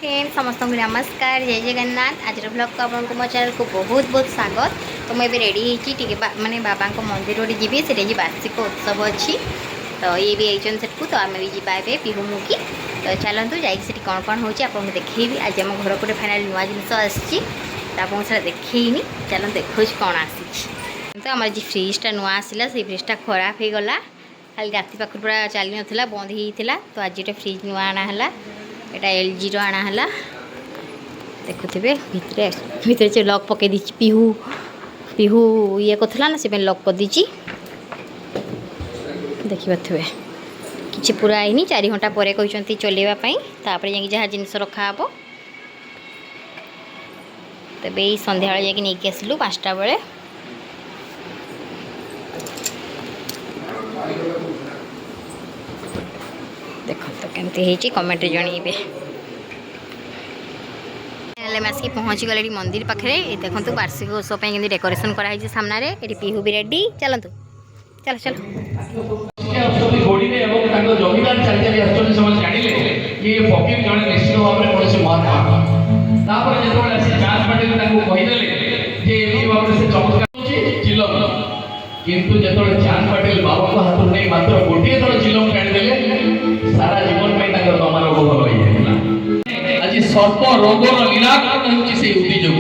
Friend समस्त नमस्कार जय जगन्नाथ। आज ब्लॉग को आपको मो चैनल को बहुत बहुत स्वागत। तो मुझे रेडी होती माने बाबा मंदिर गोटे जी से वार्षिक उत्सव अच्छी तो ये भी आईचन सेठू तो आम भी जावा ए पिहू मुकी तो चलतु जाइए कौन कौन हो देखी आज आम घर को फाइनाल नुआ जिन आसा देखनी चलते देखो कौन आसी तो आम जी फ्रिजटा नुआ आसला से फ्रिजटा खराब हो गला खाली राति पाख पूरा चली नाला बंद होता तो आज ये फ्रिज नुआ आना एटा LG रो आना हला देखुथिबे भितरे से लॉक पके दीची पिहू पिहू ये कथला ना से लॉक कर दीची देखि बथबे किछि पूरा आइनी 4 घंटा परे कहउचंती चलेबा पई तापरे जाकी जहा जिनिस रखा हबो तबे ई संध्या बेले जाकी नेकी आसलु 5टा बेले देखो तो केमती है कमेंट जनइबे आसिक पहुँची गले मंदिर पाखे देखो वार्षिक उत्सव के डेकोरेशन कराई सामने ये पिहू भी रेडी चलतु चल चल किंतु जो चांद पाटिल बाबा को हाथ नहीं मात्र गोटे थर चिलम टाणीदे सारा जीवन में दमा रोग भल हो जाता। आज सर्प रोगर निराकरण होती उद्योग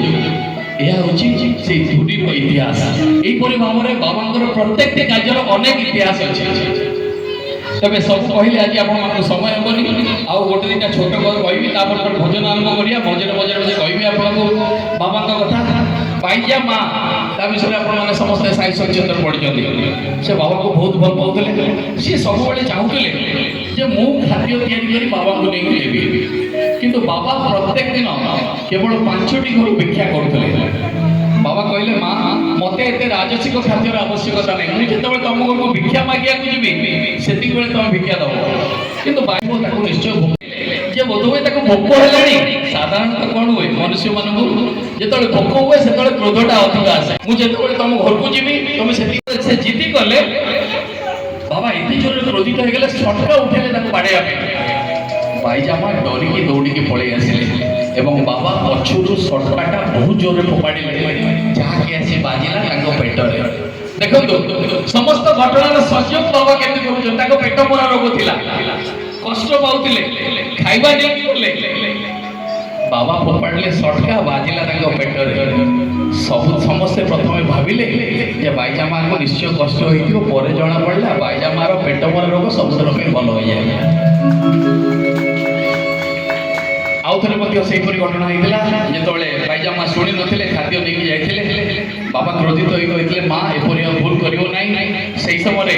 यह हूँ इतिहास यहीपरि भाव में बाबा प्रत्येक कार्य अनेक इतिहास अच्छे तबे सब कहले आज आप समय हेनी आउ गोटे दिटा छोट कह भजन आरंभ करिया भजन भजन कहि आपको बाबा कथा पाइजा माँ ता विषय आप समस्त साई सचेतन पढ़ी से बाबा को बहुत भल पाते सी सब चाहूले मु खाद्य तैयारी बाबा को नहीं देवी किंतु बाबा प्रत्येक दिन केवल 5टी घर भिक्षा करते बाबा कहले माँ मत एत राजसिक खाद्यर आवश्यकता नहीं मुझे जो तुम घर को भिक्षा मागिया जी से तुम भिक्षा दब कि निश्चय जे बोध हुए भोक है साधारणतः कौन हुए मनुष्य मानक जो भोक हुए से क्रोधटा अधिक आसे मुझे तुम घर को जी तुम से जिद्दी कले बाबा ये जोर क्रोधित हो गले छटका उठेले बाड़े बाईजामा डरिकी दौड़िकी पलि आसिले एवं बाबा पछुरु सटकाटा बहुत जोर फोपाड़े जहाँकि आसी बाजिला पेटरे देखो समस्त घटनार संयोग बाबा केमती कर पेट मरा रोग थिला कष्ट पाउतिले खाइबा नहीं गले बाबा फोपाड़े सटका बाजिला पेटरे सब समस्ते प्रथम भाविले जे बाईजामा को निश्चय कष्ट होइतिबो परे जणा पड़ला बाईजामार पेट मरा रोग सबुतर भल हो जाए। आउ थे से घटना होता जो बाईजामा शुणी नथिले खाद्य नहीं जाते बाबा क्रोधित होते माँ एपरी भूल करियो नहीं से समय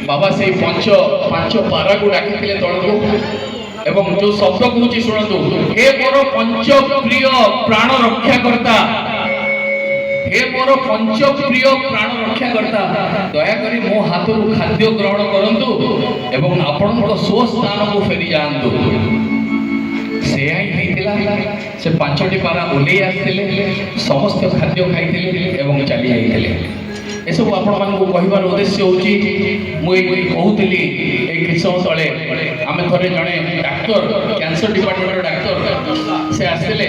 बाबा से पांच पारा को डाकी तल को एवं जो शब्द कहूँ शुणु हे मोर पंच प्रिय प्राण रक्षाकर्ता हे मोर पंच प्रिय प्राण रक्षाकर्ता दयाकोरी मो हाथ खाद्य ग्रहण करंतु एवं आपण स्वस्थान को फेरी जातु से 5टी पारा ओल्लै आसते समस्त खाद्य खाई चली जाते ये सब आपको कहबार उद्देश्य हूँ मुझे कहूली किछ समय तले आम थे जड़े डाक्तर कैंसर डिपार्टमेंट डाक्तर से आसते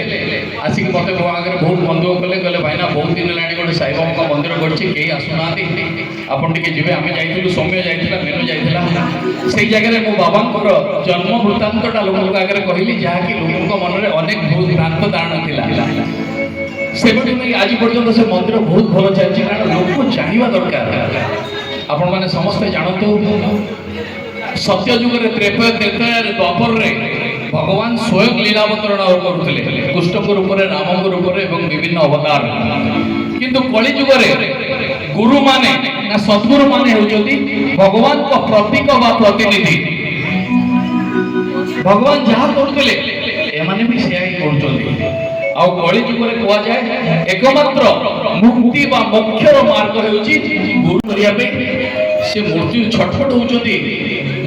आसिक मत आगे बहुत बंधुक कले कहले भाईना बहुत दिन है गोटे साई बाबा मंदिर कर आसुना आपन टे जी आम जाइलु सौम्य जाइला मेनू जाइला से जगह मो बाबा जन्म वृत्तांतटा लोक आगे कहली जहाँकि लोक मन में अनेक भ्रांत धारणा था से आज पर्यटन से मंदिर बहुत भल चलती कारण लोक जानवा दरकार आपण मैंने समस्ते जानतु सत्य जुगे त्रेतया द्वापर भगवान स्वयं लीलावतरण करुले कृष्ण रूप में राम रूप में विभिन्न अवतार किंतु कली जुगे गुरु माने ना सद्गुरु माने होती भगवान को प्रतीक व प्रतिनिधि भगवान जहाँ करुले एमाने भी से कली जुगे कह जाए एकमात्र मुक्ति व मोक्षर मार्ग होउची गुरु करिया से मूर्ति छटपट होउचंती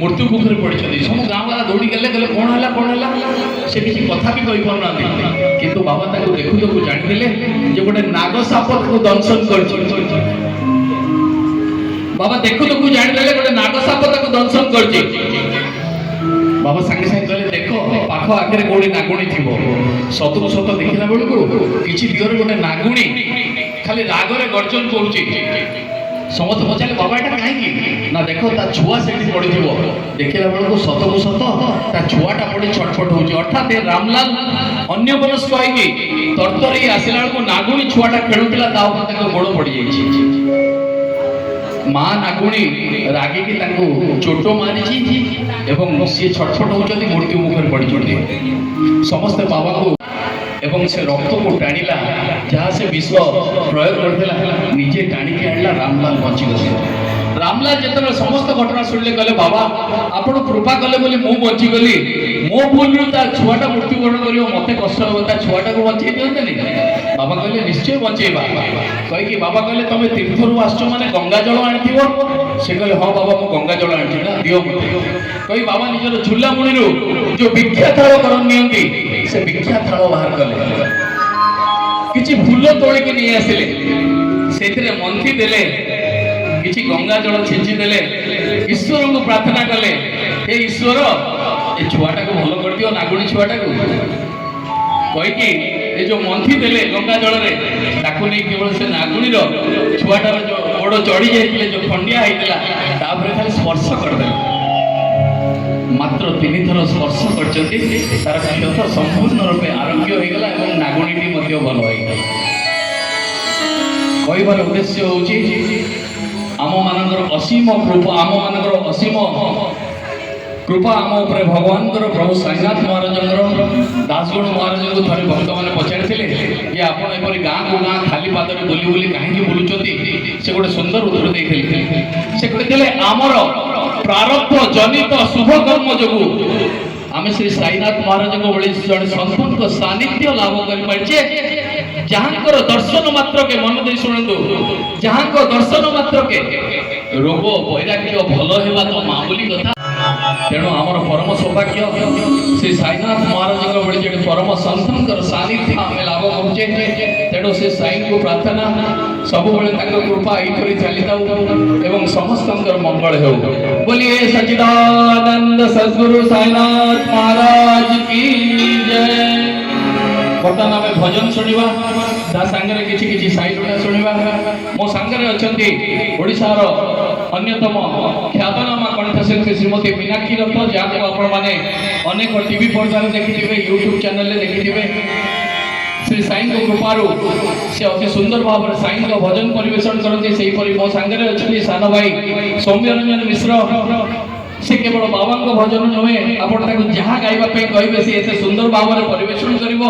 मृत्यु मुखरे पड़ते सब गाँव वाला दौड़ी गले गले कौन है से किसी कथा भी कही पार ना किंतु बाबा देखु देखु जानिले जे गोटे नाग साप को दंशन कर बाबा देखु देखु जानिले गोटे नाग साप को दंशन कर बाबा संगे संगे कहले देखो पाख ପାଖ ଆଖରେ କୋଉଠି ନାଗୁଣୀ ଥିବ ସତକୁ ସତ ଦେଖିଲା ବେଳକୁ କିଛି ଦିଗରେ ଗୋଟେ ନାଗୁଣୀ ଖାଲି ରାଗରେ ଗର୍ଜନ କରୁଛି। ସମସ୍ତେ ପଚାରିଲେ ବାବା ଏଟା କାହିଁକି? ନା ଦେଖ ତା ଛୁଆ ସେଠି ପଡ଼ିଥିବ। ଦେଖିଲା ବେଳକୁ ସତକୁ ସତ ତା ଛୁଆଟା ପଡ଼ି ଛଟପଟ ହଉଛି। ଅର୍ଥାତ୍ ଏ ରାମଲାଲ ଅନ୍ୟ ମନସ୍କ ହେଇକି ତରତର ହେଇ ଆସିଲା ବେଳକୁ ନାଗୁଣୀ ଛୁଆଟା ଖେଳୁଥିଲା ତା ଉପରେ ତାଙ୍କ ଗୋଡ଼ ପଡ଼ିଯାଇଛି। ମା ନାଗୁଣୀ ରାଗିକି ତାଙ୍କୁ ଚୋଟ ମାରିଛି ଏବଂ ସିଏ ଛଟପଟ ହଉଛନ୍ତି, ମୃତ୍ୟୁ ମୁଖରେ ପଡ଼ିଛନ୍ତି। ସମସ୍ତେ ବାବାଙ୍କୁ ଏବଂ ସେ ରକ୍ତକୁ ଟାଣିଲା, ଯାହା ସେ ବିଷ ପ୍ରୟୋଗ କରିଥିଲା ନିଜେ ଟାଣିକି ଆଣିଲା। ରାମଲାଲ ବଞ୍ଚିଗଲେ। ରାମଲାଲ ଯେତେବେଳେ ସମସ୍ତ ଘଟଣା ଶୁଣିଲେ କହିଲେ ବାବା ଆପଣ କୃପା କଲେ ବୋଲି ମୁଁ ବଞ୍ଚିଗଲି, ମୋ ଭୁଲରୁ ତା ଛୁଆଟା ମୃତ୍ୟୁବରଣ କରିବ, ମତେ କଷ୍ଟ ହେବ, ତା ଛୁଆଟାକୁ ବଞ୍ଚେଇ ଦିଅନ୍ତେନି? ବାବା କହିଲେ ନିଶ୍ଚୟ ବଞ୍ଚେଇବା। କହିକି ବାବା କହିଲେ ତମେ ତୀର୍ଥରୁ ଆସିଛ ମାନେ ଗଙ୍ଗା ଜଳ ଆଣିଥିବ? ସେ କହିଲେ ହଁ ବାବା ମୁଁ ଗଙ୍ଗା ଜଳ ଆଣିଛି ନା, ଦିଅ ମତେ। କହି ବାବା ନିଜର ଝୁଲା ମୁଣିରୁ ଯୋଉ ଭିକ୍ଷା ଥାଳ ନିଅନ୍ତି ସେ ଭିକ୍ଷା ଥାଳ ବାହାର କଲେ, କିଛି ଫୁଲ ତୋଳିକି ନେଇ ଆସିଲେ, ସେଥିରେ ମନ୍ଥି ଦେଲେ, କିଛି ଗଙ୍ଗା ଜଳ ଛିଞ୍ଚି ଦେଲେ, ଈଶ୍ୱରଙ୍କୁ ପ୍ରାର୍ଥନା କଲେ ହେ ଈଶ୍ୱର ଏ ଛୁଆଟାକୁ ଭଲ କରିଦିଅ, ନାଗୁଣୀ ଛୁଆଟାକୁ। କହିକି ଏ ଯୋଉ ମନ୍ଥି ଦେଲେ ଗଙ୍ଗା ଜଳରେ, ତାକୁ ନେଇ କେବଳ ସେ ନାଗୁଣୀର ଛୁଆଟାର ଯୋଉ ଗୋଡ଼ ଚଢ଼ି ଯାଇଥିଲେ, ଯୋଉ ଖଣ୍ଡିଆ ହେଇଥିଲା ତାପରେ ଖାଲି ସ୍ପର୍ଶ କରିଦେଲେ। ମାତ୍ର 3 ଥର ସ୍ପର୍ଶ କରିଛନ୍ତି, ତାର କ୍ଷତ ସମ୍ପୂର୍ଣ୍ଣ ରୂପେ ଆରୋଗ୍ୟ ହେଇଗଲା ଏବଂ ନାଗୁଣୀଟି ମଧ୍ୟ ଭଲ ହେଇଗଲା। କହିବାର ଉଦ୍ଦେଶ୍ୟ ହେଉଛି ଆମମାନଙ୍କର ଅସୀମ କୃପା, ଆମମାନଙ୍କର ଅସୀମ କୃପା ଆମ ଉପରେ ଭଗବାନଙ୍କର, ପ୍ରଭୁ ସାଇନାଥ ମହାରାଜଙ୍କର। ଦାସଗଣ ମହାରାଜଙ୍କୁ ଥରେ ଭକ୍ତମାନେ ପଚାରିଥିଲେ ଯେ ଆପଣ ଏପରି ଗାଁକୁ ଗାଁ ଖାଲି ପାଦରେ ବୁଲି ବୁଲି କାହିଁକି ବୁଲୁଛନ୍ତି? ସେ ଗୋଟେ ସୁନ୍ଦର ଉତ୍ତର ଦେଇଥିଲେ। ସେ କହିଥିଲେ ଆମର ପ୍ରାରବ୍ଧ ଜନିତ ଶୁଭ କର୍ମ ଯୋଗୁଁ ଆମେ ଶ୍ରୀ ସାଇନାଥ ମହାରାଜଙ୍କ ଭଳି ଜଣେ ସନ୍ଥଙ୍କ ସାନ୍ନିଧ୍ୟ ଲାଭ କରିପାରିଛେ, ଯାହାଙ୍କର ଦର୍ଶନ ମାତ୍ରକେ, ମନ ଦେଇ ଶୁଣନ୍ତୁ, ଯାହାଙ୍କ ଦର୍ଶନ ମାତ୍ରକେ ରୋଗ ବୈରାଗ୍ୟ ଭଲ ହେବା ତ ମାମୁଲି କଥା। ତେଣୁ ଆମର ପରମ ସୌଭାଗ୍ୟ ଶ୍ରୀ ସାଇନାଥ ମହାରାଜଙ୍କ ଭଳି ଜଣେ ପରମ ସନ୍ଥଙ୍କର ସାନ୍ନିଧ୍ୟ ଆମେ ଲାଭ କରୁଛେ। ତେଣୁ ସେ ସାଇଙ୍କୁ ପ୍ରାର୍ଥନା ସବୁବେଳେ ତାଙ୍କ କୃପା ଏଇପରି ଚାଲିଥାଉ ଏବଂ ସମସ୍ତଙ୍କର ମଙ୍ଗଳ ହେଉ। ବୋଲିଏ ସଚ୍ଚିଦାନନ୍ଦ ସଦ୍ଗୁରୁ ସାଇନାଥ ମହାରାଜ କି ଜୟ। ବର୍ତ୍ତମାନ ଆମେ ଭଜନ ଶୁଣିବା, ତା ସାଙ୍ଗରେ କିଛି କିଛି ସାଇଲୋଟା ଶୁଣିବା। ମୋ ସାଙ୍ଗରେ ଅଛନ୍ତି ଓଡ଼ିଶାର ଅନ୍ୟତମ ଖ୍ୟାତନାମା କଣ୍ଠଶିଳ୍ପୀ ଶ୍ରୀମତୀ ମୀନାକ୍ଷୀ ରଥ, ଯାହାକୁ ଆପଣମାନେ ଅନେକ ଟିଭି ପର୍ଦ୍ଦାରେ ଦେଖିଥିବେ, ୟୁଟ୍ୟୁବ ଚ୍ୟାନେଲରେ ଦେଖିଥିବେ। ଶ୍ରୀ ସାଇଙ୍କ କୃପାରୁ ସେ ଅତି ସୁନ୍ଦର ଭାବରେ ସାଇଙ୍କ ଭଜନ ପରିବେଷଣ କରନ୍ତି। ସେହିପରି ମୋ ସାଙ୍ଗରେ ଅଛନ୍ତି ସାନ ଭାଇ ସୌମ୍ୟରଞ୍ଜନ ମିଶ୍ର। ସେ କେବଳ ବାବାଙ୍କ ଭଜନ ନୁହେଁ, ଆପଣ ତାକୁ ଯାହା ଗାଇବା ପାଇଁ କହିବେ ସେ ଏତେ ସୁନ୍ଦର ଭାବରେ ପରିବେଷଣ କରିବ।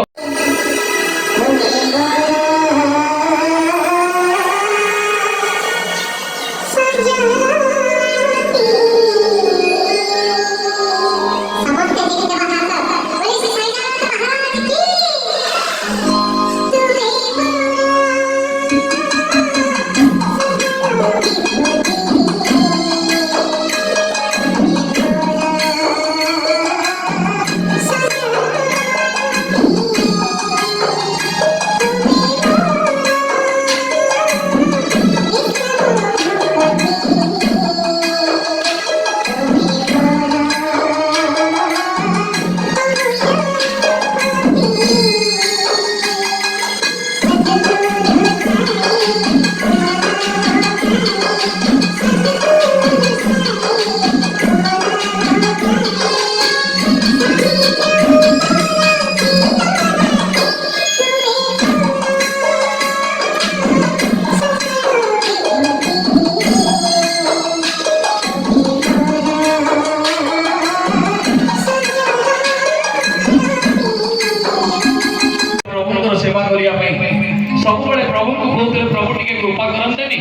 ସବୁବେଳେ ପ୍ରଭୁଙ୍କୁ କହୁଥିଲେ ପ୍ରଭୁ ଟିକେ କୃପା କରନ୍ତେନି।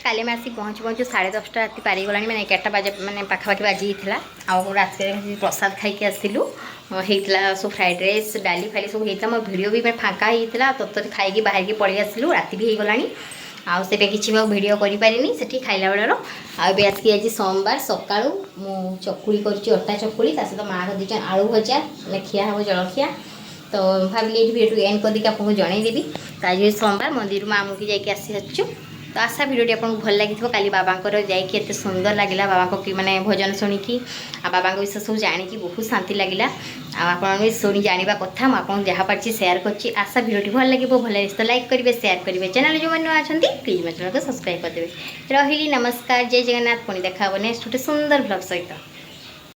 काली मैं आसी पहुँचु पहुँचु 10:30 राति पारिगलानी मैंने 11टा बाजे मैंने पाखापाखि बाजी आउ रात प्रसाद खाई आसलु होता सब फ्राइड राइस डाली फाली सब होता मो भिड भी फाँका होता तत्त खाई बाहर की पलि आसलु राति भी होगला आउ से किसी भिड करें से खाइला बेलर आबे आसिक आज सोमवार सका चकुड़ी करटा चकुड़ी सहित माँ को दीचन आलू भजा खिया हम जलखिया तो भाविली ये भिडियो एंड करके आपको जनईदेवी तो आज सोमवार मंदिर में आमको जाकि आसी तो आशा भिडियो आपको भल लगी काली बाबांकर जाइए सुंदर लगे बाबा को मैंने भजन शुणिकी बाबा विषय सब जानिकी बहुत शांति लगे आप शुणी जाना कथा मुझे जहाँ पार्टी सेयार कर आशा भिडियो भल लगे भल लगे तो लाइक करेंगे सेयार करेंगे चैनल जो मैंने अच्छा प्लीज मो चैनल को सब्सक्राइब करदे रही नमस्कार जय जगन्नाथ पुणी देखा नेक्स्ट गोटे सुंदर ब्लॉग सहित।